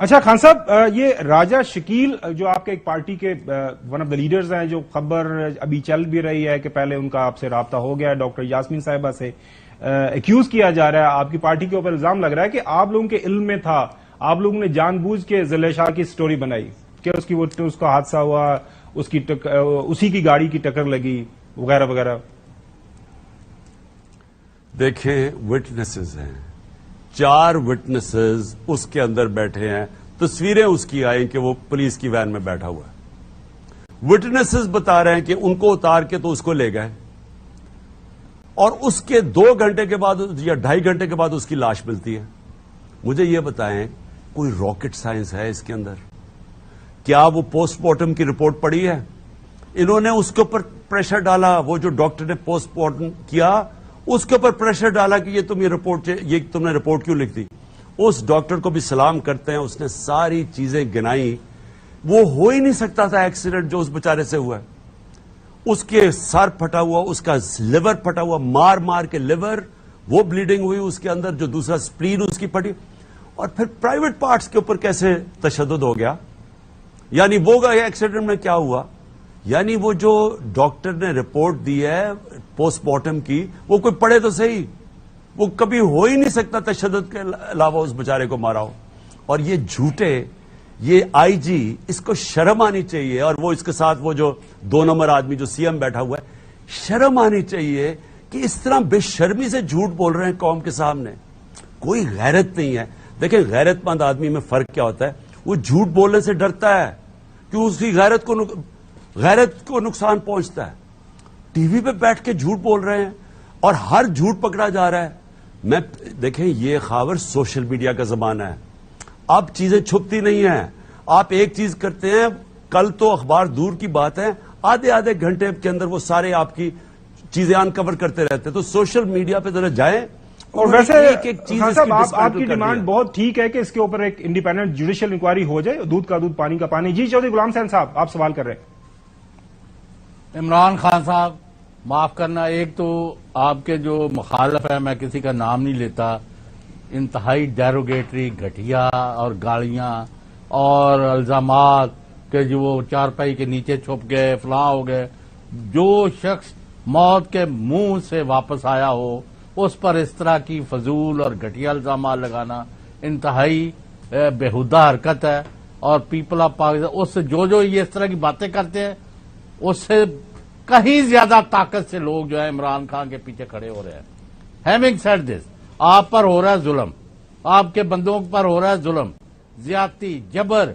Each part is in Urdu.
اچھا خان صاحب، یہ راجہ شکیل جو آپ کے ایک پارٹی کے ون آف دا لیڈرز ہیں، جو خبر ابھی چل بھی رہی ہے کہ پہلے ان کا آپ سے رابطہ ہو گیا ڈاکٹر یاسمین صاحبہ سے، ایکیوز کیا جا رہا ہے، آپ کی پارٹی کے اوپر الزام لگ رہا ہے کہ آپ لوگوں کے علم میں تھا، آپ لوگوں نے جان بوجھ کے ضلع شاہ کی سٹوری بنائی کہ اس کا حادثہ ہوا، اسی کی گاڑی کی ٹکر لگی وغیرہ وغیرہ. دیکھیں وٹنسز ہیں، 4 وٹنسز اس کے اندر بیٹھے ہیں، تصویریں اس کی آئیں کہ وہ پولیس کی وین میں بیٹھا ہوا ہے. وٹنسز بتا رہے ہیں کہ ان کو اتار کے تو اس کو لے گئے، اور اس کے 2 گھنٹے کے بعد یا 2.5 گھنٹے کے بعد اس کی لاش ملتی ہے. مجھے یہ بتائیں، کوئی راکٹ سائنس ہے اس کے اندر؟ کیا وہ پوسٹ مارٹم کی رپورٹ پڑھی ہے؟ انہوں نے اس کے اوپر پریشر ڈالا، وہ جو ڈاکٹر نے پوسٹ مارٹم کیا اس کے اوپر پریشر ڈالا کہ یہ تم نے رپورٹ کیوں لکھ دی. اس ڈاکٹر کو بھی سلام کرتے ہیں، اس نے ساری چیزیں گنائی. وہ ہو ہی نہیں سکتا تھا ایکسیڈنٹ جو اس بیچارے سے ہوا ہے. اس کے سر پھٹا ہوا، اس کا لیور پھٹا ہوا، مار مار کے لیور، وہ بلیڈنگ ہوئی اس کے اندر، جو دوسرا سپلین اس کی پھٹی. اور پھر پرائیویٹ پارٹس کے اوپر کیسے تشدد ہو گیا؟ یعنی وہ ایکسیڈنٹ میں کیا ہوا؟ یعنی وہ جو ڈاکٹر نے رپورٹ دی ہے پوسٹ مارٹم کی، وہ کوئی پڑھے تو صحیح، وہ کبھی ہو ہی نہیں سکتا تشدد کے علاوہ اس بیچارے کو مارا ہو. اور یہ جھوٹے، یہ آئی جی، اس کو شرم آنی چاہیے. اور وہ اس کے ساتھ وہ جو 2 نمبر آدمی جو سی ایم بیٹھا ہوا ہے، شرم آنی چاہیے کہ اس طرح بے شرمی سے جھوٹ بول رہے ہیں قوم کے سامنے. کوئی غیرت نہیں ہے. دیکھیں غیرت مند آدمی میں فرق کیا ہوتا ہے، وہ جھوٹ بولنے سے ڈرتا ہے کہ اس کی غیرت کو نقصان پہنچتا ہے. ٹی وی پہ بیٹھ کے جھوٹ بول رہے ہیں اور ہر جھوٹ پکڑا جا رہا ہے. دیکھیں یہ خاور سوشل میڈیا کا زمانہ ہے، اب چیزیں چھپتی نہیں ہیں. آپ ایک چیز کرتے ہیں، کل تو اخبار دور کی بات ہے، آدھے گھنٹے کے اندر وہ سارے آپ کی چیزیں انکور کرتے رہتے. تو سوشل میڈیا پہ ذرا جائیں. اور ویسے خان صاحب، آپ کی ڈیمانڈ ڈیمانڈ بہت ٹھیک ہے کہ اس کے اوپر ایک انڈیپینڈنٹ جوڈیشل انکوائری ہو جائے، دودھ کا دودھ پانی کا پانی. جی چودھری غلام حسین صاحب، آپ سوال کر رہے ہیں. عمران خان صاحب معاف کرنا، ایک تو آپ کے جو مخالف ہے، میں کسی کا نام نہیں لیتا، انتہائی ڈیروگیٹری، گھٹیا اور گالیاں اور الزامات کہ جو وہ چارپائی کے نیچے چھپ گئے، فلاں ہو گئے. جو شخص موت کے منہ سے واپس آیا ہو اس پر اس طرح کی فضول اور گھٹیا الزامات لگانا انتہائی بےہودہ حرکت ہے. اور پیپل آف پاکستان اس سے جو یہ اس طرح کی باتیں کرتے ہیں، اس سے کہیں زیادہ طاقت سے لوگ جو ہے عمران خان کے پیچھے کھڑے ہو رہے ہیں. ہیونگ سیڈ دس، آپ پر ہو رہا ہے ظلم، آپ کے بندوں پر ہو رہا ہے ظلم، زیادتی، جبر،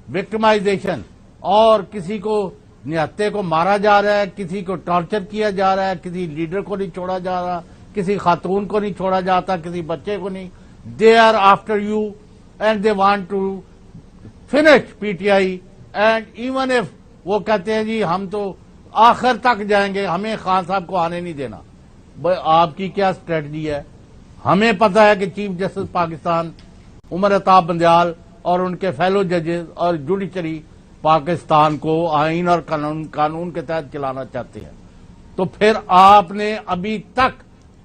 وکٹمائزیشن، اور کسی کو نہتے کو مارا جا رہا ہے، کسی کو ٹارچر کیا جا رہا ہے، کسی لیڈر کو نہیں چھوڑا جا رہا، کسی خاتون کو نہیں چھوڑا جاتا، کسی بچے کو نہیں. They are after you and they want to finish P T I. And even if وہ کہتے ہیں جی ہم تو آخر تک جائیں گے، ہمیں خان صاحب کو آنے نہیں دینا. آپ کی کیا اسٹریٹجی ہے؟ ہمیں پتا ہے کہ چیف جسٹس پاکستان عمر عطا بندیال اور ان کے فیلو ججز اور جوڈیشری پاکستان کو آئین اور قانون کے تحت چلانا چاہتے ہیں. تو پھر آپ نے ابھی تک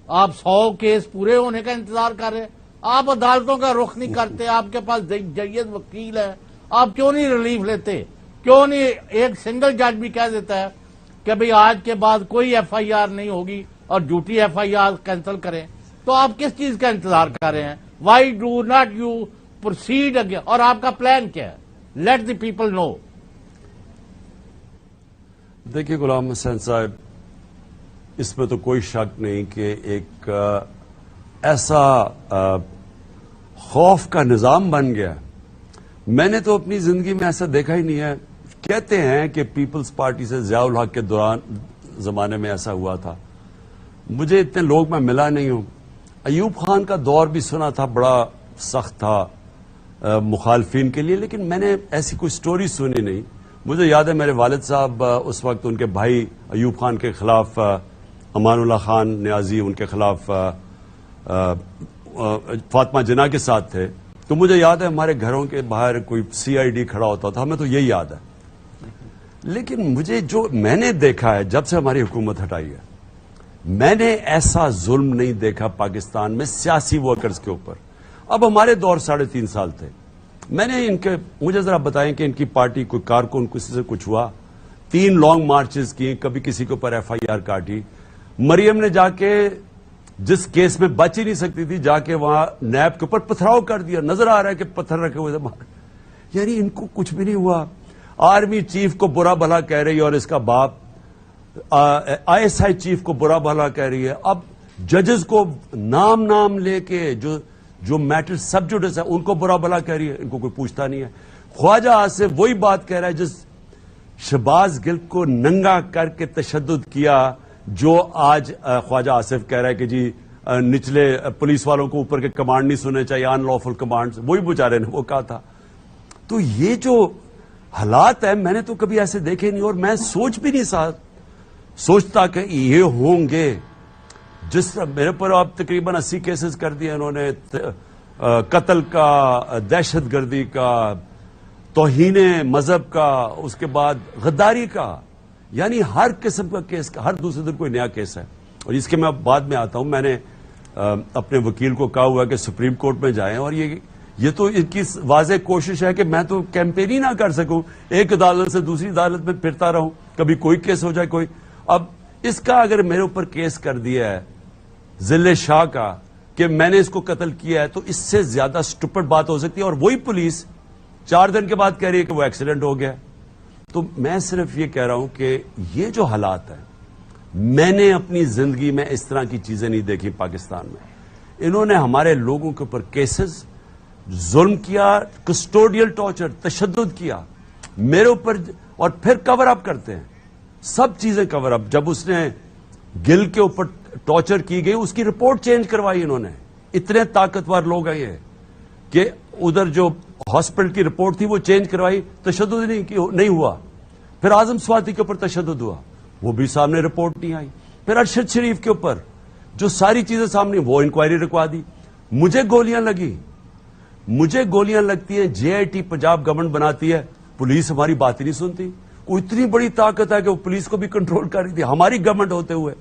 آپ 100 کیس پورے ہونے کا انتظار کر رہے ہیں، آپ عدالتوں کا رخ نہیں کرتے، آپ کے پاس جید وکیل ہے، آپ کیوں نہیں ریلیف لیتے؟ کیوں نہیں ایک سنگل جج بھی کہہ دیتا ہے کہ بھئی آج کے بعد کوئی ایف آئی آر نہیں ہوگی اور جھوٹی ایف آئی آر کینسل کریں؟ تو آپ کس چیز کا انتظار کر رہے ہیں؟ Why do not you proceed again? اور آپ کا پلان کیا ہے؟ لیٹ دی پیپل نو. دیکھیے غلام حسین صاحب، اس میں تو کوئی شک نہیں کہ ایک ایسا خوف کا نظام بن گیا. میں نے تو اپنی زندگی میں ایسا دیکھا ہی نہیں ہے. کہتے ہیں کہ پیپلز پارٹی سے ضیاء الحق کے دوران زمانے میں ایسا ہوا تھا. مجھے اتنے لوگ میں ملا نہیں ہوں. ایوب خان کا دور بھی سنا تھا، بڑا سخت تھا مخالفین کے لیے، لیکن میں نے ایسی کوئی سٹوری سنی نہیں. مجھے یاد ہے میرے والد صاحب اس وقت ان کے بھائی ایوب خان کے خلاف، امان اللہ خان نیازی ان کے خلاف فاطمہ جناح کے ساتھ تھے. تو مجھے یاد ہے ہمارے گھروں کے باہر کوئی سی آئی ڈی کھڑا ہوتا تھا، ہمیں تو یہی یاد ہے. لیکن مجھے جو میں نے دیکھا ہے جب سے ہماری حکومت ہٹائی ہے، میں نے ایسا ظلم نہیں دیکھا پاکستان میں سیاسی ورکرز کے اوپر. اب ہمارے دور 3.5 سال تھے، میں نے مجھے ذرا بتائیں کہ ان کی پارٹی کوئی کارکن کسی سے کچھ ہوا؟ 3 لانگ مارچز کیے، کبھی کسی کے اوپر FIR کاٹی۔ مریم نے جا کے جس کیس میں بچ ہی نہیں سکتی تھی، جا کے وہاں نیب کے اوپر پتھراؤ کر دیا، نظر آ رہا ہے کہ پتھر رکھے ہوئے تھے، یعنی ان کو کچھ بھی نہیں ہوا۔ آرمی چیف کو برا بھلا کہہ رہی ہے اور اس کا باپ ISI چیف کو برا بھلا کہہ رہی ہے۔ اب ججز کو نام لے کے جو میٹر سب جوڈس ہے ان کو برا بھلا کہہ رہی ہے، ان کو کوئی پوچھتا نہیں ہے۔ خواجہ آصف وہی بات کہہ رہا ہے جس شہباز گل کو ننگا کر کے تشدد کیا، جو آج خواجہ آصف کہہ رہا ہے کہ جی نچلے پولیس والوں کو اوپر کے کمانڈ نہیں سننے چاہیے، ان لافل کمانڈ، وہی بیچارے نے وہ کہا تھا۔ تو یہ جو حالات ہیں میں نے تو کبھی ایسے دیکھے نہیں، اور میں سوچ بھی نہیں سوچتا کہ یہ ہوں گے۔ جس طرح میرے پر اب تقریباً 80 کیسز کر دیے انہوں نے، قتل کا، دہشت گردی کا، توہین مذہب کا، اس کے بعد غداری کا، یعنی ہر قسم کا کیس، ہر دوسرے دن کوئی نیا کیس ہے۔ اور اس کے میں بعد میں آتا ہوں، میں نے اپنے وکیل کو کہا ہوا کہ سپریم کورٹ میں جائیں، اور یہ تو ان کی واضح کوشش ہے کہ میں تو کیمپین ہی نہ کر سکوں، ایک عدالت سے دوسری عدالت میں پھرتا رہوں، کبھی کوئی کیس ہو جائے کوئی۔ اب اس کا اگر میرے اوپر کیس کر دیا ہے ضلع شاہ کا کہ میں نے اس کو قتل کیا ہے، تو اس سے زیادہ سٹوپڈ بات ہو سکتی ہے، اور وہی پولیس 4 دن کے بعد کہہ رہی ہے کہ وہ ایکسیڈنٹ ہو گیا۔ تو میں صرف یہ کہہ رہا ہوں کہ یہ جو حالات ہیں، میں نے اپنی زندگی میں اس طرح کی چیزیں نہیں دیکھی پاکستان میں۔ انہوں نے ہمارے لوگوں کے اوپر کیسز، ظلم کیا، کسٹوڈیل ٹارچر، تشدد کیا میرے اوپر، اور پھر کور اپ کرتے ہیں سب چیزیں کور اپ۔ جب اس نے گل کے اوپر ٹارچر کی گئی، اس کی رپورٹ چینج کروائی انہوں نے۔ اتنے طاقتور لوگ ہیں یہ کہ ادھر جو ہاسپٹل کی رپورٹ تھی وہ چینج کروائی، تشدد نہیں ہوا۔ پھر اعظم سواتی کے اوپر تشدد ہوا، وہ بھی سامنے رپورٹ نہیں آئی۔ پھر ارشد شریف کے اوپر جو ساری چیزیں سامنے، وہ انکوائری رکوا دی۔ مجھے گولیاں لگتی ہیں، JIT پنجاب گورنمنٹ بناتی ہے، پولیس ہماری بات ہی نہیں سنتی۔ وہ اتنی بڑی طاقت ہے کہ وہ پولیس کو بھی کنٹرول کر رہی تھی ہماری گورنمنٹ ہوتے ہوئے۔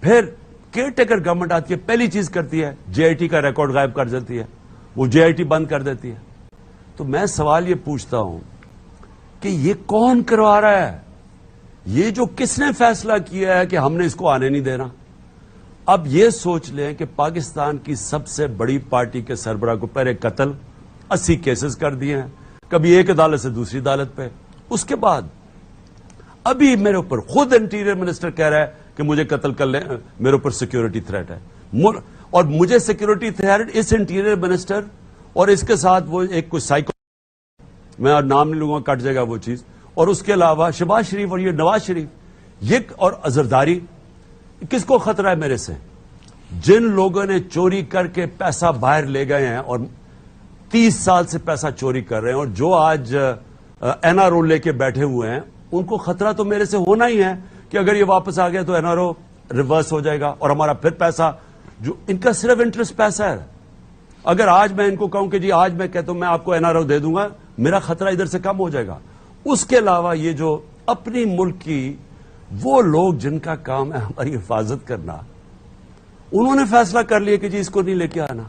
پھر کیئر ٹیکر گورنمنٹ آتی ہے، پہلی چیز کرتی ہے JIT کا ریکارڈ غائب کر دیتی ہے، وہ JIT بند کر دیتی ہے۔ تو میں سوال یہ پوچھتا ہوں کہ یہ کون کروا رہا ہے؟ یہ جو کس نے فیصلہ کیا ہے کہ ہم نے اس کو آنے نہیں دینا؟ اب یہ سوچ لیں کہ پاکستان کی سب سے بڑی پارٹی کے سربراہ کو پہلے قتل، 80 کیسز کر دیے ہیں، کبھی ایک عدالت سے دوسری عدالت پہ، اس کے بعد ابھی میرے اوپر خود انٹیریئر منسٹر کہہ رہا ہے کہ مجھے قتل کر لیں، میرے اوپر سیکیورٹی تھریٹ ہے، اور مجھے سیکیورٹی تھریٹ اس انٹیریئر منسٹر اور اس کے ساتھ وہ ایک کوئی سائیکو، میں نام نہیں لوں گا کٹ جائے گا وہ چیز، اور اس کے علاوہ شہباز شریف اور یہ نواز شریف، یہ اور اظہرداری، کس کو خطرہ ہے میرے سے؟ جن لوگوں نے چوری کر کے پیسہ باہر لے گئے ہیں اور 30 سال سے پیسہ چوری کر رہے ہیں، اور جو آج NRO لے کے بیٹھے ہوئے ہیں، ان کو خطرہ تو میرے سے ہونا ہی ہے کہ اگر یہ واپس آ گیا تو NRO ریورس ہو جائے گا اور ہمارا پھر پیسہ، جو ان کا صرف انٹرسٹ پیسہ ہے۔ اگر آج میں ان کو کہوں کہ جی آج میں کہتا ہوں میں آپ کو NRO دے دوں گا، میرا خطرہ ادھر سے کم ہو جائے گا۔ اس کے علاوہ یہ جو اپنی ملک کی وہ لوگ جن کا کام ہے ہماری حفاظت کرنا، انہوں نے فیصلہ کر لیا کہ جی اس کو نہیں لے کے آنا۔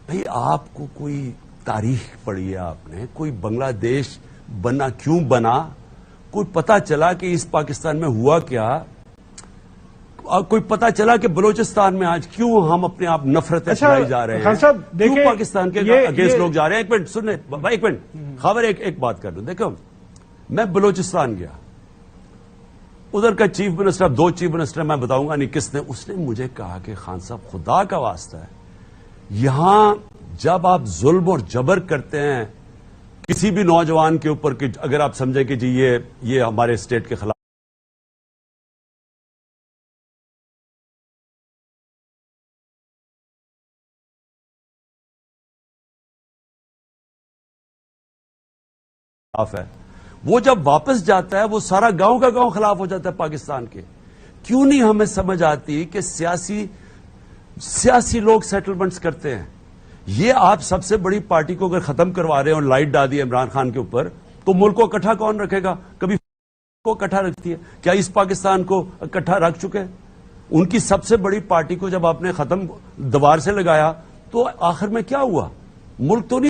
بھئی آپ کو کوئی تاریخ پڑھی ہے، آپ نے کوئی بنگلہ دیش بنا کیوں بنا، کوئی پتا چلا کہ اس پاکستان میں ہوا کیا، کوئی پتا چلا کہ بلوچستان میں آج کیوں ہم اپنے آپ نفرتیں پھیلائی جا رہے ہیں، خان صاحب کیوں پاکستان کے اگینسٹ لوگ جا رہے ہیں۔ ایک منٹ سننے، ایک منٹ خبر، ایک بات کر لوں۔ دیکھو میں بلوچستان گیا، ادھر کا چیف منسٹر، 2 چیف منسٹر میں بتاؤں گا نہیں کس نے، اس نے مجھے کہا کہ خان صاحب خدا کا واسطہ ہے، یہاں جب آپ ظلم اور جبر کرتے ہیں کسی بھی نوجوان کے اوپر، کہ اگر آپ سمجھیں کہ جی یہ ہمارے اسٹیٹ کے خلاف ہے، وہ جب واپس جاتا ہے وہ سارا گاؤں کا گاؤں خلاف ہو جاتا ہے پاکستان کے۔ کیوں نہیں ہمیں سمجھ آتی کہ سیاسی لوگ سیٹلمنٹس کرتے ہیں؟ یہ آپ سب سے بڑی پارٹی کو اگر ختم کروا رہے ہیں اور لائٹ ڈال دی عمران خان کے اوپر، تو ملک کو اکٹھا کون رکھے گا؟ کبھی کو اکٹھا رکھتی ہے کیا اس پاکستان کو اکٹھا رکھ چکے؟ ان کی سب سے بڑی پارٹی کو جب آپ نے ختم دوار سے لگایا تو آخر میں کیا ہوا؟ ملک تو نہیں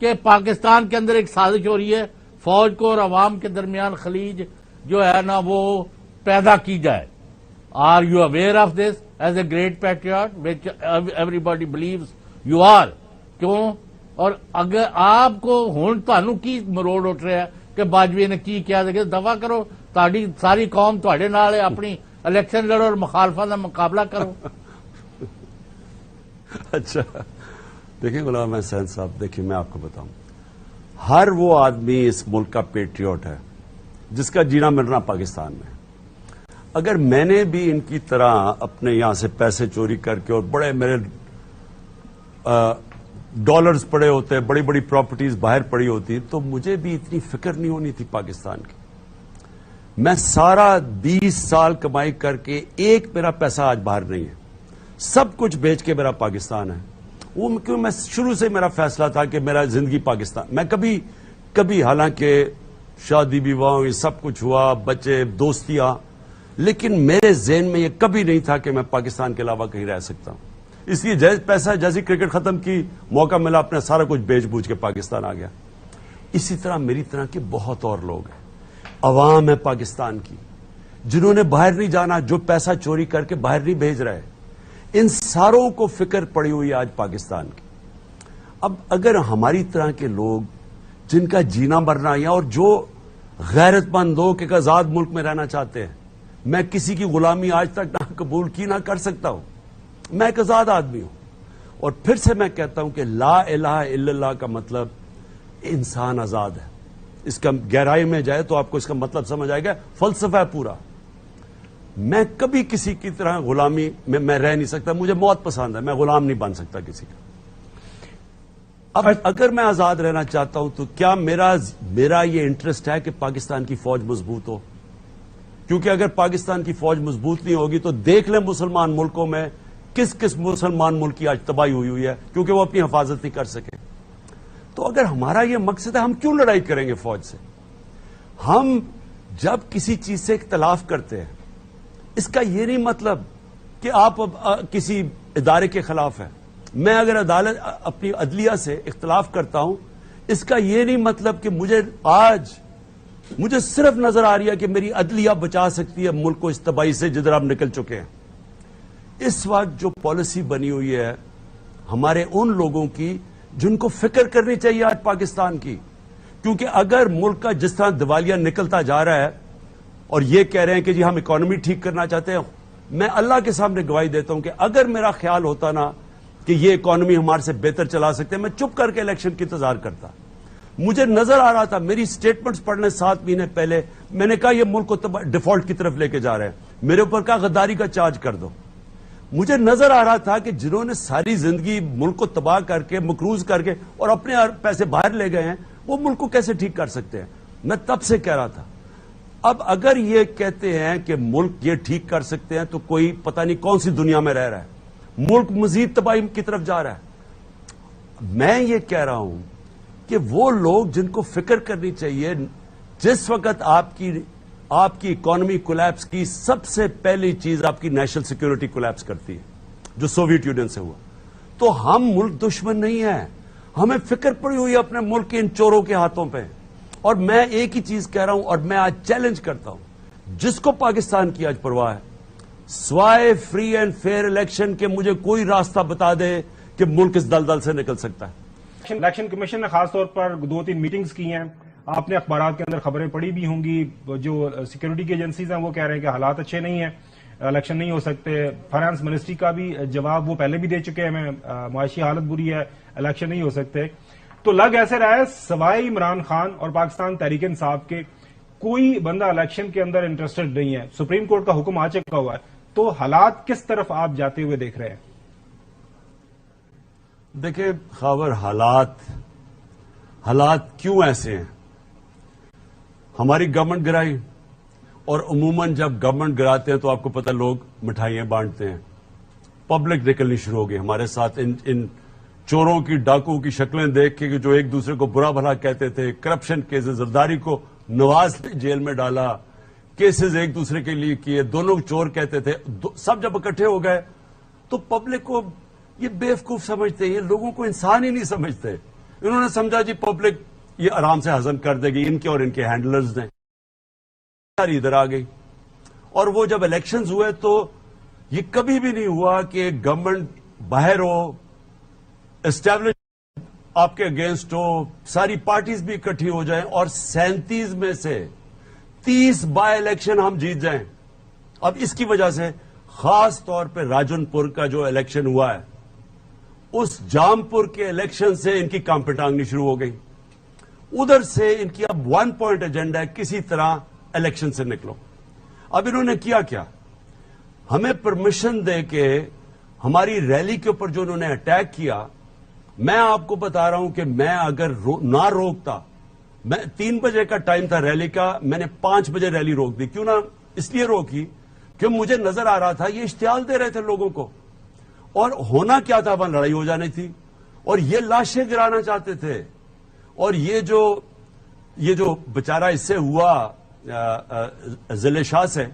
کہ پاکستان کے اندر ایک سازش ہو رہی ہے فوج کو اور عوام کے درمیان خلیج جو ہے نا وہ پیدا کی جائے. Are you aware of this as a great patriot which everybody believes you are? کیوں؟ اور اگر آپ کو ہن تانوں کی مروڑ اٹھ رہا ہے کہ باجوی نے کی کیا دفاع کرو، تہاڈی ساری قوم تہاڈے نال ہے، اپنی الیکشن لڑو اور مخالفت کا مقابلہ کرو. اچھا دیکھیں غلام حسین صاحب، دیکھیں میں آپ کو بتاؤں، ہر وہ آدمی اس ملک کا پیٹریوٹ ہے جس کا جینا مرنا پاکستان میں. اگر میں نے بھی ان کی طرح اپنے یہاں سے پیسے چوری کر کے اور بڑے میرے ڈالرز پڑے ہوتے، بڑی بڑی پراپرٹیز باہر پڑی ہوتی، تو مجھے بھی اتنی فکر نہیں ہونی تھی پاکستان کی. میں سارا 20 سال کمائی کر کے ایک میرا پیسہ آج باہر نہیں ہے، سب کچھ بیچ کے میرا پاکستان ہے. وہ کیوں میں شروع سے میرا فیصلہ تھا کہ میرا زندگی پاکستان. میں کبھی حالانکہ شادی بیواہ یہ سب کچھ ہوا، بچے دوستیاں، لیکن میرے ذہن میں یہ کبھی نہیں تھا کہ میں پاکستان کے علاوہ کہیں رہ سکتا ہوں. اس لیے پیسہ جیسی کرکٹ ختم کی، موقع ملا، اپنا سارا کچھ بیچ بوجھ کے پاکستان آ گیا. اسی طرح میری طرح کے بہت اور لوگ ہیں، عوام ہے پاکستان کی، جنہوں نے باہر نہیں جانا، جو پیسہ چوری کر کے باہر نہیں بھیج رہے. ان ساروں کو فکر پڑی ہوئی آج پاکستان کی. اب اگر ہماری طرح کے لوگ جن کا جینا مرنا یا اور جو غیرت مند لوگ ایک آزاد ملک میں رہنا چاہتے ہیں، میں کسی کی غلامی آج تک نہ قبول کی نہ کر سکتا ہوں، میں ایک آزاد آدمی ہوں. اور پھر سے میں کہتا ہوں کہ لا الہ الا اللہ کا مطلب انسان آزاد ہے. اس کا گہرائی میں جائے تو آپ کو اس کا مطلب سمجھ آئے گا، فلسفہ ہے پورا. میں کبھی کسی کی طرح غلامی میں رہ نہیں سکتا، مجھے موت پسند ہے، میں غلام نہیں بن سکتا کسی کا. اب اگر میں آزاد رہنا چاہتا ہوں تو کیا میرا یہ انٹرسٹ ہے کہ پاکستان کی فوج مضبوط ہو؟ کیونکہ اگر پاکستان کی فوج مضبوط نہیں ہوگی تو دیکھ لیں مسلمان ملکوں میں کس مسلمان ملک کی آج تباہی ہوئی ہے، کیونکہ وہ اپنی حفاظت نہیں کر سکے. تو اگر ہمارا یہ مقصد ہے، ہم کیوں لڑائی کریں گے فوج سے؟ ہم جب کسی چیز سے اختلاف کرتے ہیں، اس کا یہ نہیں مطلب کہ آپ کسی ادارے کے خلاف ہیں. میں اگر عدالت اپنی عدلیہ سے اختلاف کرتا ہوں، اس کا یہ نہیں مطلب کہ مجھے صرف نظر آ رہی ہے کہ میری عدلیہ بچا سکتی ہے ملک کو اس تباہی سے جدھر آپ نکل چکے ہیں. اس وقت جو پالیسی بنی ہوئی ہے ہمارے ان لوگوں کی جن کو فکر کرنی چاہیے آج پاکستان کی، کیونکہ اگر ملک کا جس طرح دیوالیہ نکلتا جا رہا ہے اور یہ کہہ رہے ہیں کہ جی ہم اکانومی ٹھیک کرنا چاہتے ہیں، میں اللہ کے سامنے گواہی دیتا ہوں کہ اگر میرا خیال ہوتا نا کہ یہ اکانومی ہمارے سے بہتر چلا سکتے ہیں، میں چپ کر کے الیکشن کی انتظار کرتا. مجھے نظر آ رہا تھا، میری سٹیٹمنٹس پڑھنے 7 مہینے پہلے میں نے کہا یہ ملک کو ڈیفالٹ کی طرف لے کے جا رہے ہیں، میرے اوپر کہا غداری کا چارج کر دو. مجھے نظر آ رہا تھا کہ جنہوں نے ساری زندگی ملک کو تباہ کر کے مقروض کر کے اور اپنے پیسے باہر لے گئے ہیں، وہ ملک کو کیسے ٹھیک کر سکتے ہیں. میں تب سے کہہ رہا تھا. اب اگر یہ کہتے ہیں کہ ملک یہ ٹھیک کر سکتے ہیں تو کوئی پتہ نہیں کون سی دنیا میں رہ رہا ہے، ملک مزید تباہی کی طرف جا رہا ہے. میں یہ کہہ رہا ہوں کہ وہ لوگ جن کو فکر کرنی چاہیے، جس وقت آپ کی اکانومی کولیپس کی سب سے پہلی چیز آپ کی نیشنل سیکیورٹی کولیپس کرتی ہے، جو سوویت یونین سے ہوا، تو ہم ملک دشمن نہیں ہیں، ہمیں فکر پڑی ہوئی ہے اپنے ملک کے ان چوروں کے ہاتھوں پہ. اور میں ایک ہی چیز کہہ رہا ہوں اور میں آج چیلنج کرتا ہوں جس کو پاکستان کی آج پرواہ ہے، سوائے فری اینڈ فیئر الیکشن کے مجھے کوئی راستہ بتا دے کہ ملک اس دلدل سے نکل سکتا ہے. الیکشن کمیشن نے خاص طور پر 2-3 میٹنگز کی ہیں، آپ نے اخبارات کے اندر خبریں پڑھی بھی ہوں گی، جو سیکورٹی کی ایجنسیز ہیں وہ کہہ رہے ہیں کہ حالات اچھے نہیں ہیں، الیکشن نہیں ہو سکتے. فائنانس منسٹری کا بھی جواب وہ پہلے بھی دے چکے ہیں، معاشی حالت بری ہے، الیکشن نہیں ہو سکتے. تو لگ ایسے رہا ہے سوائے عمران خان اور پاکستان تحریک انصاف کے کوئی بندہ الیکشن کے اندر انٹرسٹڈ نہیں ہے. سپریم کورٹ کا حکم آ چکا ہوا ہے، تو حالات کس طرف آپ جاتے ہوئے دیکھ رہے ہیں؟ دیکھیں خاور، حالات کیوں ایسے ہیں؟ ہماری گورنمنٹ گرائی، اور عموماً جب گورنمنٹ گراتے ہیں تو آپ کو پتہ لوگ مٹھائیاں بانٹتے ہیں. پبلک نکلنی شروع ہو گئی ہمارے ساتھ ان چوروں کی، ڈاکو کی شکلیں دیکھ کے جو ایک دوسرے کو برا بھلا کہتے تھے. کرپشن کیسز، زرداری کو نواز نے جیل میں ڈالا، کیسز ایک دوسرے کے لیے کیے، دونوں چور کہتے تھے. سب جب اکٹھے ہو گئے تو پبلک کو یہ بیوقوف سمجھتے ہیں، یہ لوگوں کو انسان ہی نہیں سمجھتے. انہوں نے سمجھا جی پبلک یہ آرام سے ہضم کر دے گی، ان کے اور ان کے ہینڈلرز نے ساری ادھر آ گئی. اور وہ جب الیکشنز ہوئے تو یہ کبھی بھی نہیں ہوا کہ گورنمنٹ باہر ہو، اسٹیبلش آپ کے اگینسٹ ہو، ساری پارٹیز بھی اکٹھی ہو جائیں اور 37 میں سے 30 بائی الیکشن ہم جیت جائیں. اب اس کی وجہ سے خاص طور پہ راجن پور کا جو الیکشن ہوا ہے، اس جام پور کے الیکشن سے ان کی کانپیں ٹانگنی شروع ہو گئی. ادھر سے ان کی اب 1 پوائنٹ ایجنڈا ہے، کسی طرح الیکشن سے نکلو. اب انہوں نے کیا ہمیں پرمیشن دے کے ہماری ریلی کے اوپر جو انہوں نے اٹیک کیا، میں آپ کو بتا رہا ہوں کہ میں اگر نہ روکتا، میں 3 بجے کا ٹائم تھا ریلی کا، میں نے 5 بجے ریلی روک دی. کیوں نہ اس لیے روکی کہ مجھے نظر آ رہا تھا یہ اشتعال دے رہے تھے لوگوں کو، اور ہونا کیا تھا، وہاں لڑائی ہو جانی تھی اور یہ لاشیں گرانا چاہتے تھے. اور یہ جو بیچارہ اس سے ہوا ضلع شاہ سے،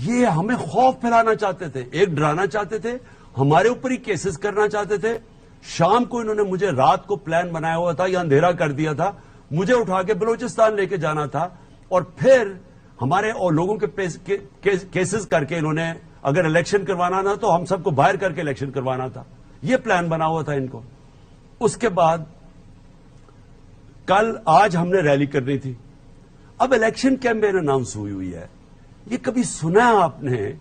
یہ ہمیں خوف پھیلانا چاہتے تھے، ایک ڈرانا چاہتے تھے، ہمارے اوپر ہی کیسز کرنا چاہتے تھے. شام کو انہوں نے مجھے رات کو پلان بنایا ہوا تھا یا اندھیرا کر دیا تھا، مجھے اٹھا کے بلوچستان لے کے جانا تھا اور پھر ہمارے اور لوگوں کے کیسز کر کے انہوں نے اگر الیکشن کروانا تھا تو ہم سب کو باہر کر کے الیکشن کروانا تھا. یہ پلان بنا ہوا تھا ان کو. اس کے بعد آج ہم نے ریلی کرنی تھی. اب الیکشن کیمپین اناؤنس ہوئی ہے. یہ کبھی سنا ہے آپ نے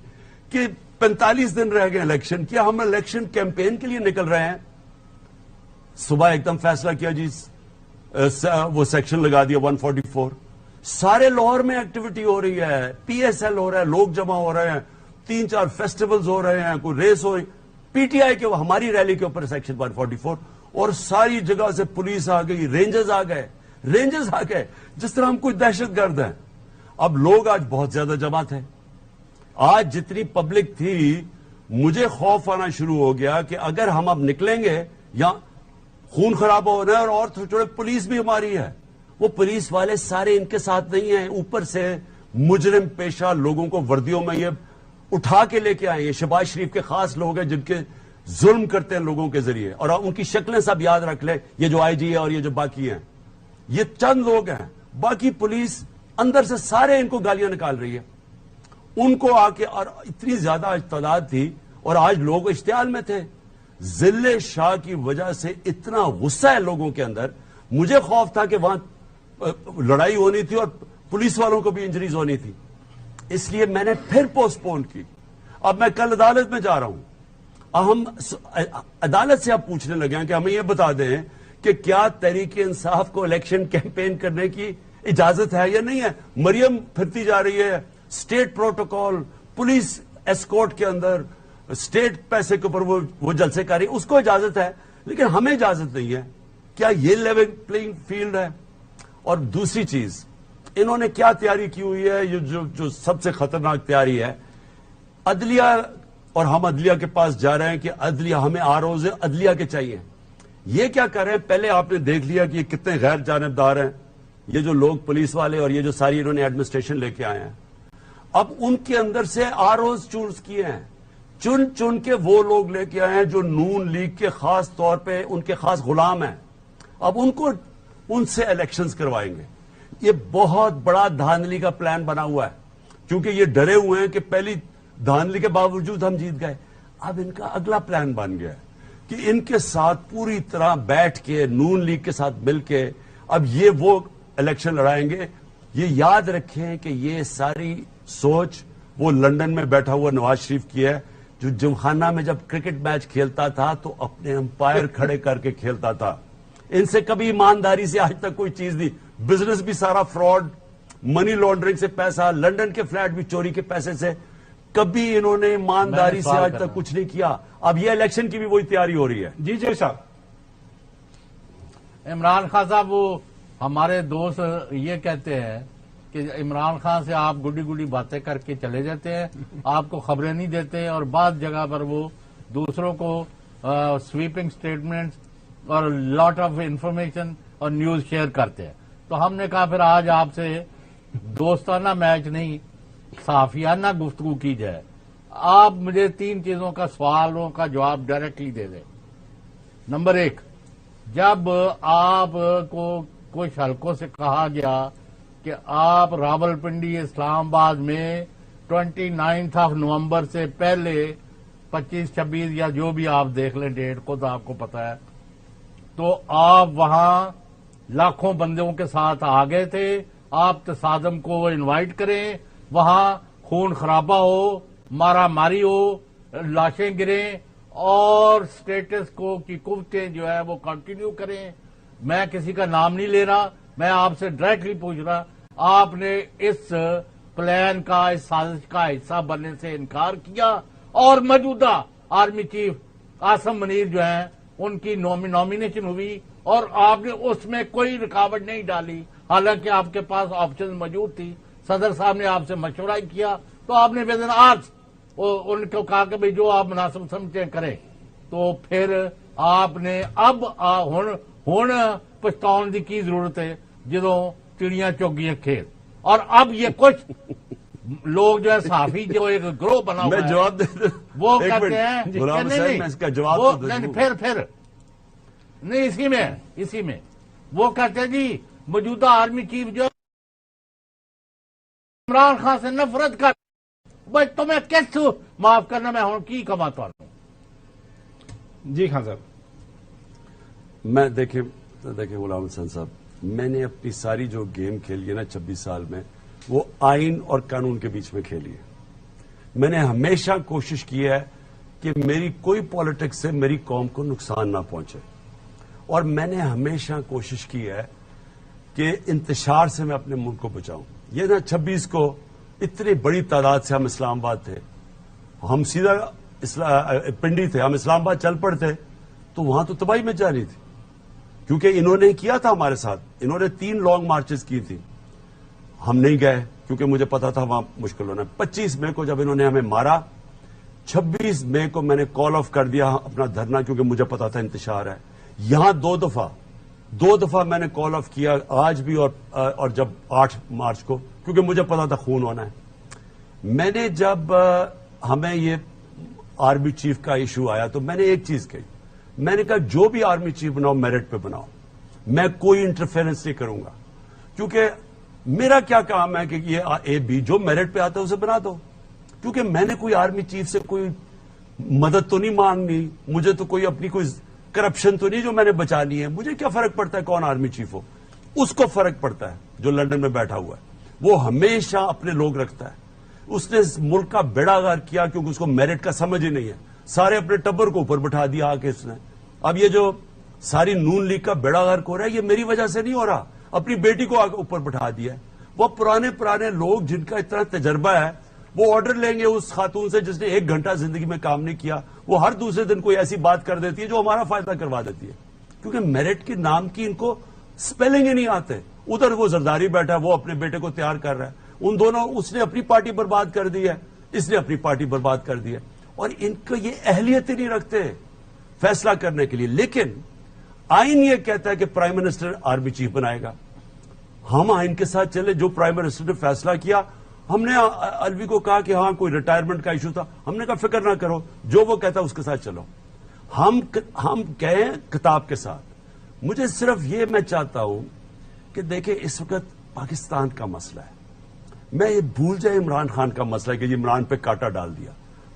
کہ 45 دن رہ گئے الیکشن، کیا ہم الیکشن کیمپین کے لیے نکل رہے ہیں؟ صبح ایک دم فیصلہ کیا جی وہ سیکشن لگا دیا 144. سارے لاہور میں ایکٹیویٹی ہو رہی ہے، پی ایس ایل ہو رہا ہے، لوگ جمع ہو رہے ہیں، 3-4 فیسٹیولز ہو رہے ہیں، کوئی ریس ہو رہی، پی ٹی آئی کے ہماری ریلی کے اوپر سیکشن 144، اور ساری جگہ سے پولیس آ گئی، رینجرز آ گئے جس طرح ہم کوئی دہشت گرد ہیں. اب لوگ آج بہت زیادہ جمع تھے. آج جتنی پبلک تھی مجھے خوف آنا شروع ہو گیا کہ اگر ہم اب نکلیں گے یا خون خراب ہو رہا ہے. اور تھوڑے پولیس بھی ہماری ہے، وہ پولیس والے سارے ان کے ساتھ نہیں ہیں، اوپر سے مجرم پیشہ لوگوں کو وردیوں میں یہ اٹھا کے لے کے آئے. یہ شہباز شریف کے خاص لوگ ہیں جن کے ظلم کرتے ہیں لوگوں کے ذریعے، اور ان کی شکلیں سب یاد رکھ لیں، یہ جو آئی جی ہے اور یہ جو باقی ہیں، یہ چند لوگ ہیں. باقی پولیس اندر سے سارے ان کو گالیاں نکال رہی ہے. ان کو آ کے، اور اتنی زیادہ تعداد تھی اور آج لوگ اشتعال میں تھے. ضلع شاہ کی وجہ سے اتنا غصہ ہے لوگوں کے اندر. مجھے خوف تھا کہ وہاں لڑائی ہونی تھی اور پولیس والوں کو بھی انجریز ہونی تھی، اس لیے میں نے پھر پوسٹ پون کی. اب میں کل عدالت میں جا رہا ہوں. ہم عدالت سے اب پوچھنے لگے ہیں کہ ہمیں یہ بتا دیں کہ کیا تحریک انصاف کو الیکشن کیمپین کرنے کی اجازت ہے یا نہیں ہے. مریم پھرتی جا رہی ہے، اسٹیٹ پروٹوکول، پولیس ایسکورٹ کے اندر، اسٹیٹ پیسے کے اوپر وہ جلسے کر رہی ہے، اس کو اجازت ہے، لیکن ہمیں اجازت نہیں ہے. کیا یہ لیول پلینگ فیلڈ ہے؟ اور دوسری چیز، انہوں نے کیا تیاری کی ہوئی ہے، جو سب سے خطرناک تیاری ہے، عدلیہ، اور ہم عدلیہ کے پاس جا رہے ہیں کہ عدلیہ ہمیں آروز عدلیہ کے چاہیے. یہ کیا کر رہے ہیں؟ پہلے آپ نے دیکھ لیا کہ یہ کتنے غیر جانبدار ہیں، یہ جو لوگ پولیس والے اور یہ جو ساری انہوں نے ایڈمنسٹریشن لے کے آئے ہیں. اب ان کے اندر سے آروز چوز کیے ہیں، چن کے وہ لوگ لے کے آئے ہیں جو نون لیگ کے خاص طور پہ ان کے خاص غلام ہیں. اب ان سے الیکشنز کروائیں گے. یہ بہت بڑا دھاندلی کا پلان بنا ہوا ہے، کیونکہ یہ ڈرے ہوئے ہیں کہ پہلی دھاندلی کے باوجود ہم جیت گئے. اب ان کا اگلا پلان بن گیا ہے کہ ان کے ساتھ پوری طرح بیٹھ کے، نون لیگ کے ساتھ مل کے اب یہ وہ الیکشن لڑائیں گے. یہ یاد رکھیں کہ یہ ساری سوچ وہ لندن میں بیٹھا ہوا نواز شریف کی ہے، جو جمخانہ میں جب کرکٹ میچ کھیلتا تھا تو اپنے امپائر کھڑے کر کے کھیلتا تھا. ان سے کبھی ایمانداری سے آج تک کوئی چیز نہیں. بزنس بھی سارا فراڈ، منی لانڈرنگ سے پیسہ، لندن کے فلیٹ بھی چوری کے پیسے سے. کبھی انہوں نے ایمانداری سے آج تک کچھ نہیں کیا. اب یہ الیکشن کی بھی وہی تیاری ہو رہی ہے. جی صاحب. عمران خان صاحب، وہ ہمارے دوست یہ کہتے ہیں کہ عمران خان سے آپ گڈی گڈی باتیں کر کے چلے جاتے ہیں، آپ کو خبریں نہیں دیتے، اور بعض جگہ پر وہ دوسروں کو سویپنگ سٹیٹمنٹس اور لاٹ آف انفارمیشن اور نیوز شیئر کرتے ہیں. تو ہم نے کہا پھر آج آپ سے دوستانہ میچ نہیں، صحافیانہ گفتگو کی جائے. آپ مجھے 3 چیزوں کا سوالوں کا جواب ڈائریکٹلی دے دیں. نمبر 1، جب آپ کو کچھ حلقوں سے کہا گیا کہ آپ راولپنڈی اسلام آباد میں 29 نومبر سے پہلے 25-26 یا جو بھی آپ دیکھ لیں ڈیٹ کو تو آپ کو پتا ہے، تو آپ وہاں لاکھوں بندوں کے ساتھ آ گئے تھے. آپ تصادم کو انوائٹ کریں، وہاں خون خرابہ ہو، مارا ماری ہو، لاشیں گریں اور سٹیٹس کو کی قوتیں جو ہے وہ کنٹینیو کریں. میں کسی کا نام نہیں لے رہا، میں آپ سے ڈائریکٹلی پوچھ رہا، آپ نے اس پلان کا، اس سازش کا حصہ بننے سے انکار کیا اور موجودہ آرمی چیف قاسم منیر جو ہیں ان کی نامینیشن ہوئی اور آپ نے اس میں کوئی رکاوٹ نہیں ڈالی، حالانکہ آپ کے پاس آپشن موجود تھی. صدر صاحب نے آپ سے مشورہ کیا تو آپ نے ودن آرس ان کو کہا کہ بھئی جو آپ مناسب سمجھیں کریں. تو پھر آپ نے اب ہن پچھتاؤن دی کی ضرورت ہے جدوں چڑیاں چوگیاں کھیت. اور اب یہ کچھ لوگ جو ہے صحافی جو ایک گروہ بنا ہوا میں ہے جواب دے دوں. وہ ایک کہتے منٹ. ہیں غلام کہ حسین، میں اس کا جواب وہ تو دوں. پھر نہیں اسی میں وہ کہتے ہیں جی موجودہ آرمی چیف جو عمران خان سے نفرت کر. بھائی تمہیں کس معاف کرنا، میں ہوں کی کماتا ہوں. جی خان صاحب. میں دیکھیں غلام حسین صاحب، میں نے اپنی ساری جو گیم کھیلی ہے نا 26 سال میں، وہ آئین اور قانون کے بیچ میں کھیلی ہے. میں نے ہمیشہ کوشش کی ہے کہ میری کوئی پالیٹکس سے میری قوم کو نقصان نہ پہنچے، اور میں نے ہمیشہ کوشش کی ہے کہ انتشار سے میں اپنے ملک کو بچاؤں. یہ نا 26 کو اتنی بڑی تعداد سے ہم اسلام آباد تھے، ہم سیدھا پنڈی تھے، ہم اسلام آباد چل پڑتے تو وہاں تو تباہی مچ جانی تھی، کیونکہ انہوں نے کیا تھا ہمارے ساتھ. انہوں نے 3 لانگ مارچز کی تھی، ہم نہیں گئے کیونکہ مجھے پتا تھا وہاں مشکل ہونا. 25 مئی کو جب انہوں نے ہمیں مارا، 26 مئی کو میں نے کال آف کر دیا اپنا دھرنا، کیونکہ مجھے پتا تھا انتشار ہے. یہاں 2 دفعہ میں نے کال آف کیا، آج بھی اور جب 8 مارچ کو، کیونکہ مجھے پتا تھا خون ہونا ہے. میں نے جب ہمیں یہ آرمی چیف کا ایشو آیا تو میں نے ایک چیز کہی، میں نے کہا جو بھی آرمی چیف بناؤ میرٹ پہ بناؤ، میں کوئی انٹرفیرنس نہیں کروں گا، کیونکہ میرا کیا کام ہے کہ یہ جو میرٹ پہ آتا ہے اسے بنا دو. کیونکہ میں نے کوئی آرمی چیف سے کوئی مدد تو نہیں مانگنی، مجھے تو کوئی اپنی کوئی کرپشن تو نہیں جو میں نے بچانی ہے. مجھے کیا فرق پڑتا ہے کون آرمی چیف ہو، اس کو فرق پڑتا ہے جو لندن میں بیٹھا ہوا ہے. وہ ہمیشہ اپنے لوگ رکھتا ہے. اس نے اس ملک کا بیڑا غرق کیا کیونکہ اس کو میرٹ کا سمجھ ہی نہیں ہے. سارے اپنے ٹبر کو اوپر بٹھا دیا آ کے اس نے. اب یہ جو ساری نون لیگ کا بیڑا غرق ہو رہا ہے یہ میری وجہ سے نہیں ہو رہا، اپنی بیٹی کو اوپر بٹھا دیا ہے. وہ پرانے لوگ جن کا اتنا تجربہ ہے وہ آرڈر لیں گے اس خاتون سے جس نے 1 گھنٹہ زندگی میں کام نہیں کیا، وہ ہر دوسرے دن کوئی ایسی بات کر دیتی ہے جو ہمارا فائدہ کروا دیتی ہے. کیونکہ میرٹ کے نام کی ان کو سپیلنگ ہی نہیں آتے. ادھر وہ زرداری بیٹھا ہے، وہ اپنے بیٹے کو تیار کر رہا ہے. ان دونوں، اس نے اپنی پارٹی برباد کر دی ہے، اس نے اپنی پارٹی برباد کر دی ہے، اور ان کو یہ اہلیت ہی نہیں رکھتے فیصلہ کرنے کے لیے. لیکن آئین یہ کہتا ہے کہ پرائم منسٹر آرمی چیف بنائے گا. ہم آئین کے ساتھ چلے. جو پرائم منسٹر نے فیصلہ کیا، ہم نے الوی کو کہا کہ ہاں کوئی ریٹائرمنٹ کا ایشو تھا، ہم نے کہا فکر نہ کرو، جو وہ کہتا ہے اس کے ساتھ چلو. ہم گئے کتاب کے ساتھ. مجھے صرف یہ میں چاہتا ہوں کہ دیکھیں اس وقت پاکستان کا مسئلہ ہے. میں یہ بھول جائے عمران خان کا مسئلہ کہ یہ عمران پہ کاٹا ڈال دیا.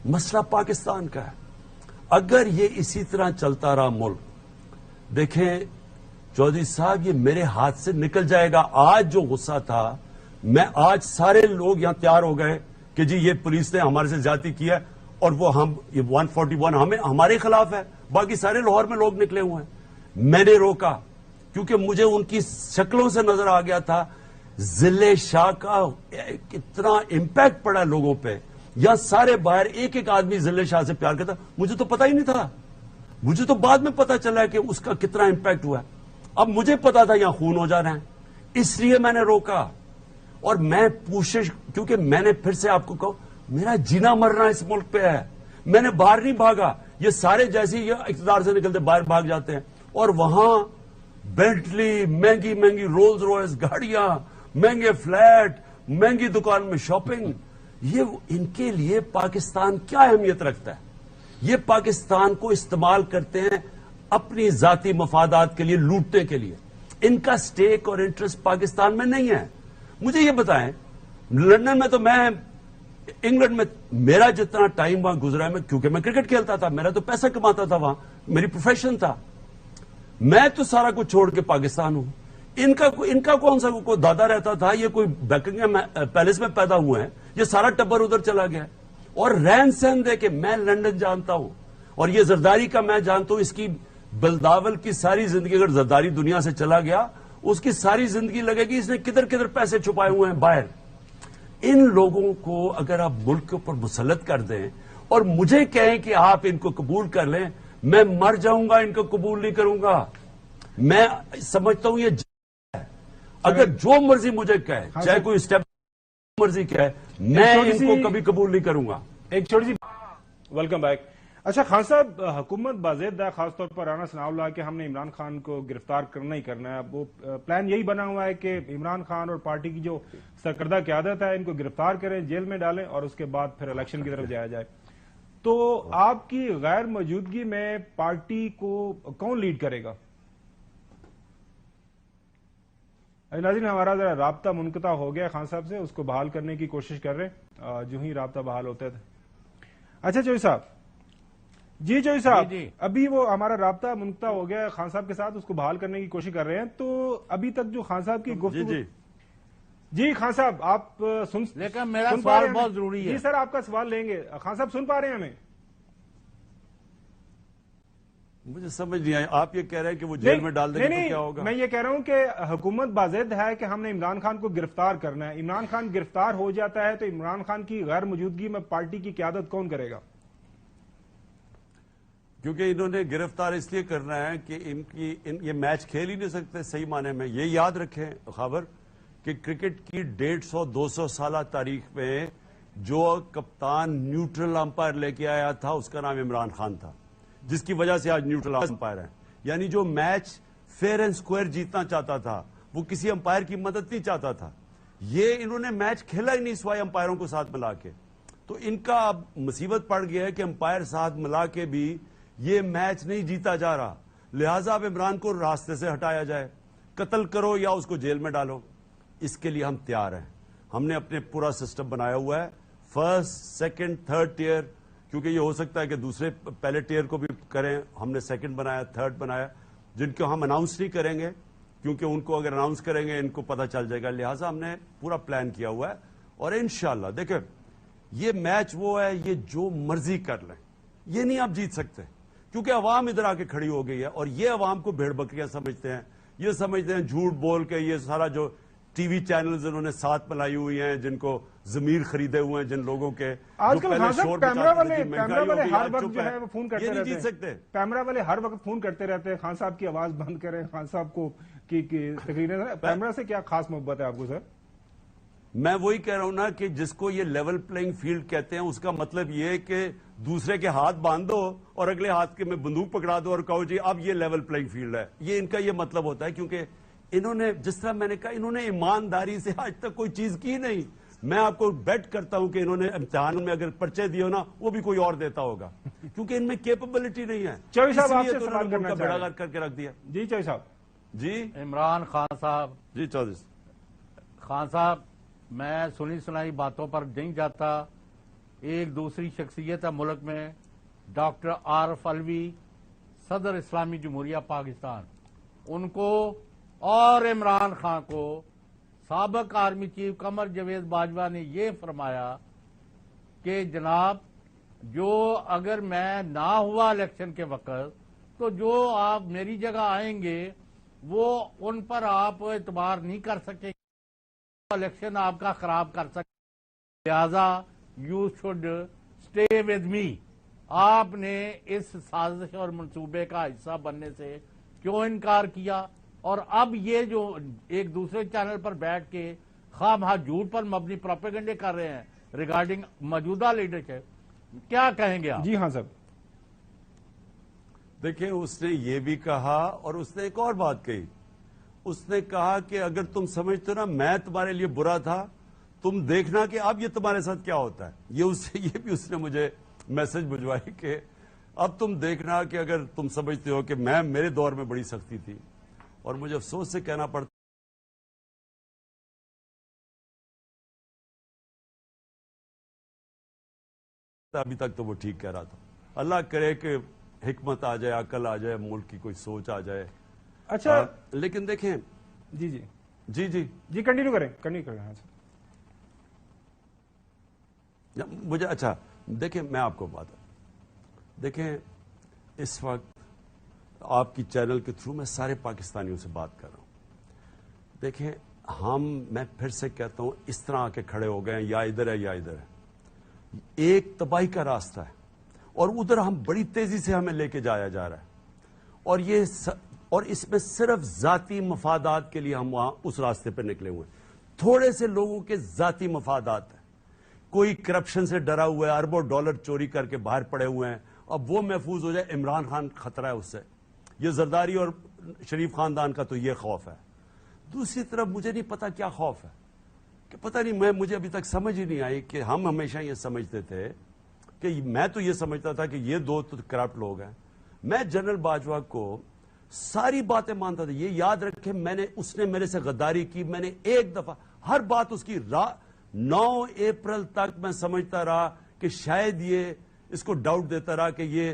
مسئلہ پاکستان کا ہے. اگر یہ اسی طرح چلتا رہا ملک، دیکھیں چودھری صاحب یہ میرے ہاتھ سے نکل جائے گا. آج جو غصہ تھا، میں آج سارے لوگ یہاں تیار ہو گئے کہ جی یہ پولیس نے ہمارے سے زیادتی کی ہے اور وہ یہ 141 ہمارے خلاف ہے. باقی سارے لاہور میں لوگ نکلے ہوئے ہیں. میں نے روکا کیونکہ مجھے ان کی شکلوں سے نظر آ گیا تھا ضلع شاہ کا کتنا امپیکٹ پڑا لوگوں پہ. یا سارے باہر ایک آدمی ضلع شاہ سے پیار کرتا. مجھے تو پتا ہی نہیں تھا، مجھے تو بعد میں پتا چلا کہ اس کا کتنا امپیکٹ ہوا ہے. اب مجھے پتا تھا یہاں خون ہو جا رہا ہے، اس لیے میں نے روکا. اور میں کوشش، کیونکہ میں نے پھر سے آپ کو کہا میرا جینا مرنا اس ملک پہ ہے. میں نے باہر نہیں بھاگا. یہ سارے جیسے یہ اقتدار سے نکلتے باہر بھاگ جاتے ہیں، اور وہاں بینٹلی، مہنگی رولز روائس گاڑیاں، مہنگے فلیٹ، مہنگی دکان میں شاپنگ. یہ ان کے لیے پاکستان کیا اہمیت رکھتا ہے؟ یہ پاکستان کو استعمال کرتے ہیں اپنی ذاتی مفادات کے لیے لوٹنے کے لیے. ان کا سٹیک اور انٹرسٹ پاکستان میں نہیں ہے. مجھے یہ بتائیں, لندن میں تو میں, انگلینڈ میں میرا جتنا ٹائم وہاں گزرا ہے, کیونکہ میں کرکٹ کھیلتا تھا, میرا تو پیسہ کماتا تھا, وہاں میری پروفیشن تھا, میں تو سارا کچھ چھوڑ کے پاکستان ہوں. ان کا کون سا کوئی دادا رہتا تھا, یہ کوئی بیکنگھم پیلس میں پیدا ہوئے ہیں, یہ سارا ٹبر ادھر چلا گیا. اور رہن سہن دے کے میں لندن جانتا ہوں, اور یہ زرداری کا میں جانتا ہوں. اس کی بلداول کی ساری زندگی, اگر زرداری دنیا سے چلا گیا, اس کی ساری زندگی لگے گی اس نے کدھر کدھر پیسے چھپائے ہوئے ہیں باہر. ان لوگوں کو اگر آپ ملک کے اوپر مسلط کر دیں اور مجھے کہیں کہ آپ ان کو قبول کر لیں, میں مر جاؤں گا, ان کو قبول نہیں کروں گا. میں سمجھتا ہوں یہ اگر جو مرضی مجھے کہے, چاہے کوئی اسٹیپ مرضی کہے, میں ان کو کبھی قبول نہیں کروں گا. ایک چھوٹی سی ویلکم بیک. اچھا خان صاحب, حکومت بازید ہے خاص طور پر رانا ثناء اللہ کہ ہم نے عمران خان کو گرفتار کرنا ہی کرنا ہے. وہ پلان یہی بنا ہوا ہے کہ عمران خان اور پارٹی کی جو سرکردہ قیادت ہے ان کو گرفتار کریں, جیل میں ڈالیں, اور اس کے بعد پھر الیکشن کی طرف جایا جائے. تو آپ کی غیر موجودگی میں پارٹی کو کون لیڈ کرے گا؟ ناظرین, ہمارا ذرا رابطہ منقطع ہو گیا خان صاحب سے, اس کو بحال کرنے کی کوشش کر رہے ہیں جو ہی رابطہ بحال ہوتا تھا. اچھا چوئی صاحب, جی چوئی صاحب, ابھی وہ ہمارا رابطہ منقطع ہو گیا خان صاحب کے ساتھ, اس کو بحال کرنے کی کوشش کر رہے ہیں. تو ابھی تک جو خان صاحب کی گفتگو, جی خان صاحب آپ سن, لیکن میرا سوال بہت ضروری ہے. جی سر, آپ کا سوال لیں گے. خان صاحب سن پا رہے ہیں ہمیں؟ مجھے سمجھ نہیں آئی, آپ یہ کہہ رہے ہیں کہ وہ جیل میں ڈال دیں گے تو کیا ہوگا؟ میں یہ کہہ رہا ہوں کہ حکومت بازد ہے کہ ہم نے عمران خان کو گرفتار کرنا ہے. عمران خان گرفتار ہو جاتا ہے تو عمران خان کی غیر موجودگی میں پارٹی کی قیادت کون کرے گا؟ کیونکہ انہوں نے گرفتار اس لیے کرنا ہے کہ یہ میچ کھیل ہی نہیں سکتے صحیح معنی میں. یہ یاد رکھیں خبر کہ کرکٹ کی 150-200 سالہ تاریخ میں جو کپتان نیوٹرل امپائر لے کے آیا تھا اس کا نام عمران خان تھا, جس کی وجہ سے آج نیوٹرل امپائر ہیں. یعنی جو میچ فیئر اینڈ سکوائر جیتنا چاہتا تھا وہ کسی امپائر کی مدد نہیں چاہتا تھا. یہ انہوں نے میچ کھیلا ہی نہیں سوائے امپائروں کو ساتھ ملا کے. تو ان کا اب مصیبت پڑ گیا ہے کہ امپائر ساتھ ملا کے بھی یہ میچ نہیں جیتا جا رہا. لہٰذا اب عمران کو راستے سے ہٹایا جائے, قتل کرو یا اس کو جیل میں ڈالو. اس کے لیے ہم تیار ہیں. ہم نے اپنے پورا سسٹم بنایا ہوا ہے, فرسٹ, سیکنڈ, تھرڈ ٹیئر, کیونکہ یہ ہو سکتا ہے کہ دوسرے پہلے ٹیئر کو بھی کریں. ہم نے سیکنڈ بنایا, تھرڈ بنایا, جن کو ہم اناؤنس نہیں کریں گے کیونکہ ان کو اگر اناؤنس کریں گے ان کو پتہ چل جائے گا. لہٰذا ہم نے پورا پلان کیا ہوا ہے. اور انشاءاللہ دیکھیں یہ میچ وہ ہے, یہ جو مرضی کر لیں, یہ نہیں آپ جیت سکتے کیونکہ عوام ادھر آ کے کھڑی ہو گئی ہے. اور یہ عوام کو بھیڑ بکریاں سمجھتے ہیں, یہ سمجھتے ہیں جھوٹ بول کے یہ سارا جو ٹی وی چینلز انہوں نے ساتھ ملائی ہوئی ہیں, جن کو ضمیر خریدے ہوئے ہیں جن لوگوں کے, آج کل کیمرہ والے ہر وقت جو ہے وہ فون کرتے رہتے ہیں. جیت سکتے کیمرہ والے ہر وقت فون کرتے رہتے ہیں, خان صاحب کی آواز بند کریں, خان صاحب کو کی تقریریں. کیمرہ سے کیا خاص محبت ہے آپ کو سر؟ میں وہی کہہ رہا ہوں نا کہ جس کو یہ لیول پلینگ فیلڈ کہتے ہیں اس کا مطلب یہ ہے کہ دوسرے کے ہاتھ باندھ دو اور اگلے ہاتھ کے میں بندوق پکڑا دو اور کہو جی اب یہ لیول پلینگ فیلڈ ہے. یہ ان کا یہ مطلب ہوتا ہے کیونکہ انہوں نے, جس طرح میں نے کہا, انہوں نے ایمانداری سے آج تک کوئی چیز کی نہیں. میں آپ کو بیٹ کرتا ہوں کہ انہوں نے امتحان میں اگر پرچے دیے ہو نا وہ بھی کوئی اور دیتا ہوگا کیونکہ ان میں کیپبلٹی نہیں ہے. چوئی صاحب آپ سے سوال کرنا چاہ رہے ہیں. کر کے رکھ دیا. جی چوئی صاحب. جی عمران خان صاحب. جی چودھری خان صاحب, میں سنی سنائی باتوں پر نہیں جاتا. ایک دوسری شخصیت ہے ملک میں, ڈاکٹر عارف علوی, صدر اسلامی جمہوریہ پاکستان. ان کو اور عمران خان کو سابق آرمی چیف قمر جاوید باجوہ نے یہ فرمایا کہ جناب جو اگر میں نہ ہوا الیکشن کے وقت تو جو آپ میری جگہ آئیں گے وہ ان پر آپ اعتبار نہیں کر سکیں, الیکشن آپ کا خراب کر سکتے, لہذا you should stay with me. آپ نے اس سازش اور منصوبے کا حصہ بننے سے کیوں انکار کیا؟ اور اب یہ جو ایک دوسرے چینل پر بیٹھ کے خواہ مخواہ جھوٹ پر مبنی پروپیگنڈے کر رہے ہیں ریگارڈنگ موجودہ لیڈرشپ, کیا کہیں گے آپ؟ جی ہاں صاحب. دیکھیں اس نے یہ بھی کہا اور اس نے ایک اور بات کہی. اس نے کہا کہ اگر تم سمجھتے نا میں تمہارے لیے برا تھا, تم دیکھنا کہ اب یہ تمہارے ساتھ کیا ہوتا ہے. یہ بھی اس نے مجھے میسج بھجوائی کہ اب تم دیکھنا کہ اگر تم سمجھتے ہو کہ میرے دور میں بڑی سختی تھی اور مجھے افسوس سے کہنا پڑتا ابھی تک تو وہ ٹھیک کہہ رہا تھا. اللہ کرے کہ حکمت آ جائے, عقل آ جائے, ملک کی کوئی سوچ آ جائے. اچھا لیکن دیکھیں جی جی جی جی جی کنٹینیو کریں. ہاں سر مجھے اچھا دیکھیں میں آپ کو بات دیکھیں اس وقت آپ کی چینل کے تھرو میں سارے پاکستانیوں سے بات کر رہا ہوں. دیکھیں میں پھر سے کہتا ہوں اس طرح آ کے کھڑے ہو گئے ہیں یا ادھر ہے یا ادھر ہے. ایک تباہی کا راستہ ہے اور ادھر ہم بڑی تیزی سے ہمیں لے کے جایا جا رہا ہے اور اس میں صرف ذاتی مفادات کے لیے ہم وہاں اس راستے پہ نکلے ہوئے ہیں. تھوڑے سے لوگوں کے ذاتی مفادات ہیں. کوئی کرپشن سے ڈرا ہوا ہے, اربوں ڈالر چوری کر کے باہر پڑے ہوئے ہیں, اب وہ محفوظ ہو جائے. عمران خان خطرہ ہے اس سے. یہ زرداری اور شریف خاندان کا تو یہ خوف ہے. دوسری طرف مجھے نہیں پتا کیا خوف ہے کہ پتہ نہیں, مجھے ابھی تک سمجھ ہی نہیں آئی کہ ہم ہمیشہ یہ سمجھتے تھے کہ میں تو یہ سمجھتا تھا کہ یہ دو تو کرپٹ لوگ ہیں. میں جنرل باجوہ کو ساری باتیں مانتا تھا. یہ یاد رکھے اس نے میرے سے غداری کی. میں نے ایک دفعہ ہر بات اس کی 9 اپریل تک میں سمجھتا رہا کہ شاید یہ اس کو ڈاؤٹ دیتا رہا کہ یہ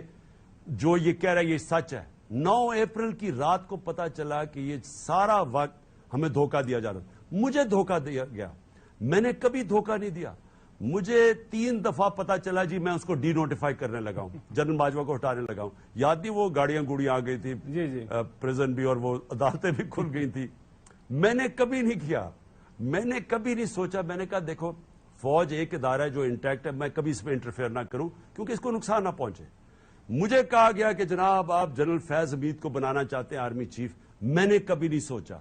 جو یہ کہہ رہا ہے یہ سچ ہے. 9 اپریل کی رات کو پتا چلا کہ یہ سارا وقت ہمیں دھوکہ دیا جا رہا. مجھے دھوکہ دیا گیا. میں نے کبھی دھوکہ نہیں دیا. مجھے 3 دفعہ پتا چلا جی میں اس کو ڈی نوٹیفائی کرنے لگا ہوں, جنرل باجوہ کو ہٹانے لگا ہوں. یاد نہیں وہ گاڑیاں گوڑیاں آ گئی تھی پریزن بھی اور وہ عدالتیں بھی کھل گئی تھی. میں نے کبھی نہیں کیا. میں نے کبھی نہیں سوچا. میں نے کہا دیکھو فوج ایک ادارہ ہے جو انٹیکٹ ہے, میں کبھی اس میں انٹرفیئر نہ کروں کیونکہ اس کو نقصان نہ پہنچے. مجھے کہا گیا کہ جناب آپ جنرل فیض حمید کو بنانا چاہتے ہیں آرمی چیف. میں نے کبھی نہیں سوچا.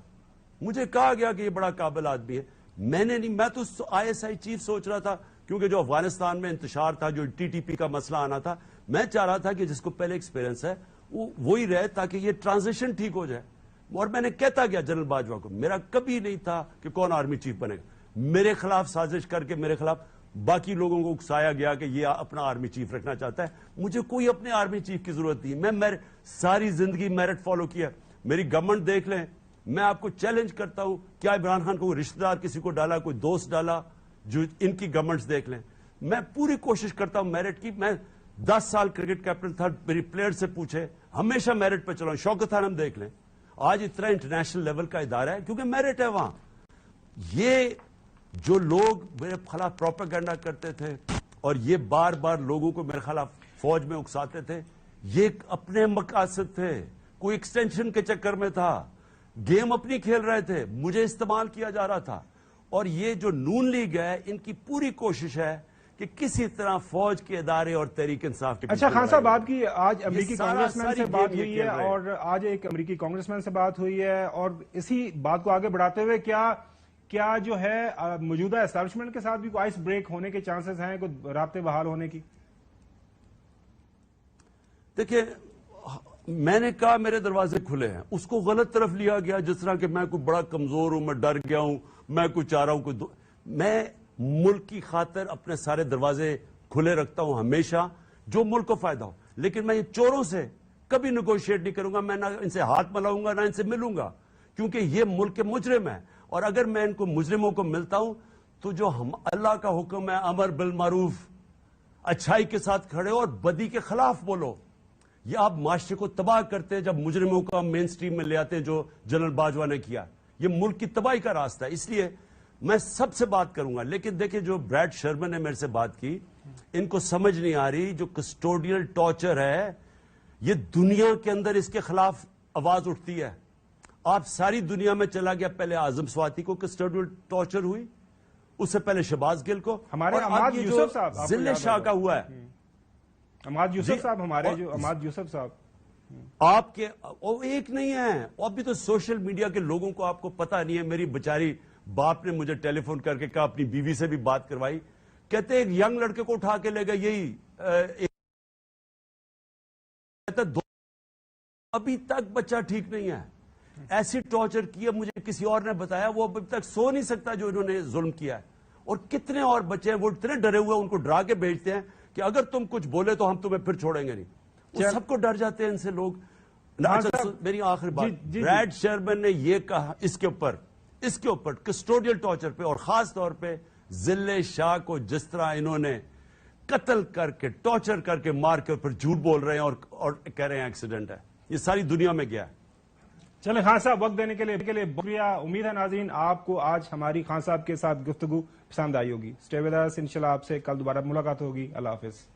مجھے کہا گیا کہ یہ بڑا قابل آدمی ہے. میں تو ISI چیف سوچ رہا تھا کیونکہ جو افغانستان میں انتشار تھا, جو TTP کا مسئلہ آنا تھا, میں چاہ رہا تھا کہ جس کو پہلے ایکسپیرینس ہے وہی رہے تاکہ یہ ٹرانزیشن ٹھیک ہو جائے. اور میں نے کہتا گیا جنرل باجوہ کو, میرا کبھی نہیں تھا کہ کون آرمی چیف بنے گا. میرے خلاف سازش کر کے میرے خلاف باقی لوگوں کو اکسایا گیا کہ یہ اپنا آرمی چیف رکھنا چاہتا ہے. مجھے کوئی اپنے آرمی چیف کی ضرورت نہیں. میں ساری زندگی میرٹ فالو کیا. میری گورنمنٹ دیکھ لیں. میں آپ کو چیلنج کرتا ہوں, کیا عمران خان کو رشتہ دار کسی کو ڈالا, کوئی دوست ڈالا, جو ان کی گورنمنٹس دیکھ لیں. میں پوری کوشش کرتا ہوں میرٹ کی. میں 10 سال کرکٹ کیپٹن تھا. میری پلیئر سے پوچھے, ہمیشہ میرٹ پہ چلا ہوں. شوکت خان ہم دیکھ لیں, آج اتنا انٹرنیشنل لیول کا ادارہ ہے کیونکہ میرٹ ہے وہاں. یہ جو لوگ میرے خلاف پروپیگنڈا کرتے تھے اور یہ بار بار لوگوں کو میرے خلاف فوج میں اکساتے تھے, یہ اپنے مقاصد تھے. کوئی ایکسٹینشن کے چکر میں تھا. گیم اپنی کھیل رہے تھے. مجھے استعمال کیا جا رہا تھا. اور یہ جو نون لیگ ہے, ان کی پوری کوشش ہے کہ کسی طرح فوج کے ادارے اور تحریک انصاف کے. اچھا خان صاحب, آپ کی آج امریکی کانگریس مین سے بات ہوئی ہے اور آج ایک امریکی کانگریس مین سے بات ہوئی ہے, اور اسی بات کو آگے بڑھاتے ہوئے کیا جو ہے موجودہ اسٹیبلشمنٹ کے ساتھ بھی کوئی آئس بریک ہونے کے چانسز ہیں, کوئی رابطے بحال ہونے کی؟ دیکھیں میں نے کہا میرے دروازے کھلے ہیں. اس کو غلط طرف لیا گیا جس طرح کہ میں کوئی بڑا کمزور ہوں, میں ڈر گیا ہوں, میں کوئی چاہ رہا ہوں میں ملک کی خاطر اپنے سارے دروازے کھلے رکھتا ہوں ہمیشہ, جو ملک کو فائدہ ہو. لیکن میں یہ چوروں سے کبھی نیگوشیٹ نہیں کروں گا. میں نہ ان سے ہاتھ ملاؤں گا نہ ان سے ملوں گا, کیونکہ یہ ملک کے مجرم ہیں. اور اگر میں ان کو مجرموں کو ملتا ہوں تو جو اللہ کا حکم ہے امر بالمعروف, اچھائی کے ساتھ کھڑے اور بدی کے خلاف بولو. یہ آپ معاشرے کو تباہ کرتے ہیں جب مجرموں کو ہم مین سٹریم میں لے آتے ہیں, جو جنرل باجوہ نے کیا. یہ ملک کی تباہی کا راستہ ہے. اس لیے میں سب سے بات کروں گا. لیکن دیکھیں جو بریڈ شرمن نے میرے سے بات کی, ان کو سمجھ نہیں آ رہی جو کسٹوڈیل ٹارچر ہے, یہ دنیا کے اندر اس کے خلاف آواز اٹھتی ہے. آپ ساری دنیا میں چلا گیا, پہلے اعظم سواتی کو کسٹوڈیل ٹارچر ہوئی, اس سے پہلے شہباز گل کو, ہمارے اب یہ جو ذل شاہ کا ہوا ہے, اماد یوسف صاحب, ہمارے جو اماد یوسف صاحب آپ کے ایک نہیں ہیں. ابھی تو سوشل میڈیا کے لوگوں کو آپ کو پتا نہیں ہے. میری بچاری باپ نے مجھے ٹیلی فون کر کے کہا, اپنی بیوی سے بھی بات کروائی, کہتے ایک ینگ لڑکے کو اٹھا کے لے گئے, یہی ابھی تک بچہ ٹھیک نہیں ہے. ایسی ٹارچر کی ہے, مجھے کسی اور نے بتایا, وہ ابھی تک سو نہیں سکتا جو انہوں نے ظلم کیا ہے. اور کتنے اور بچے ہیں وہ اتنے ڈرے ہوئے, ان کو ڈرا کے بھیجتے ہیں کہ اگر تم کچھ بولے تو ہم تمہیں پھر چھوڑیں گے نہیں. وہ سب کو ڈر جاتے ہیں ان سے لوگ. میری آخری بات, جی بریڈ شرمن نے یہ کہا اس کے اوپر کسٹوڈیل ٹارچر پہ, اور خاص طور پہ ضلع شاہ کو جس طرح انہوں نے قتل کر کے, ٹارچر کر کے, مار کے پھر جھوٹ بول رہے ہیں اور کہہ رہے ہیں ایکسیڈنٹ ہے, یہ ساری دنیا میں گیا ہے. چلیں خان صاحب, وقت دینے کے لیے شکریہ. امید ہے ناظرین آپ کو آج ہماری خان صاحب کے ساتھ گفتگو پسند آئی ہوگی. اسٹے ود اس, انشاءاللہ آپ سے کل دوبارہ ملاقات ہوگی. اللہ حافظ.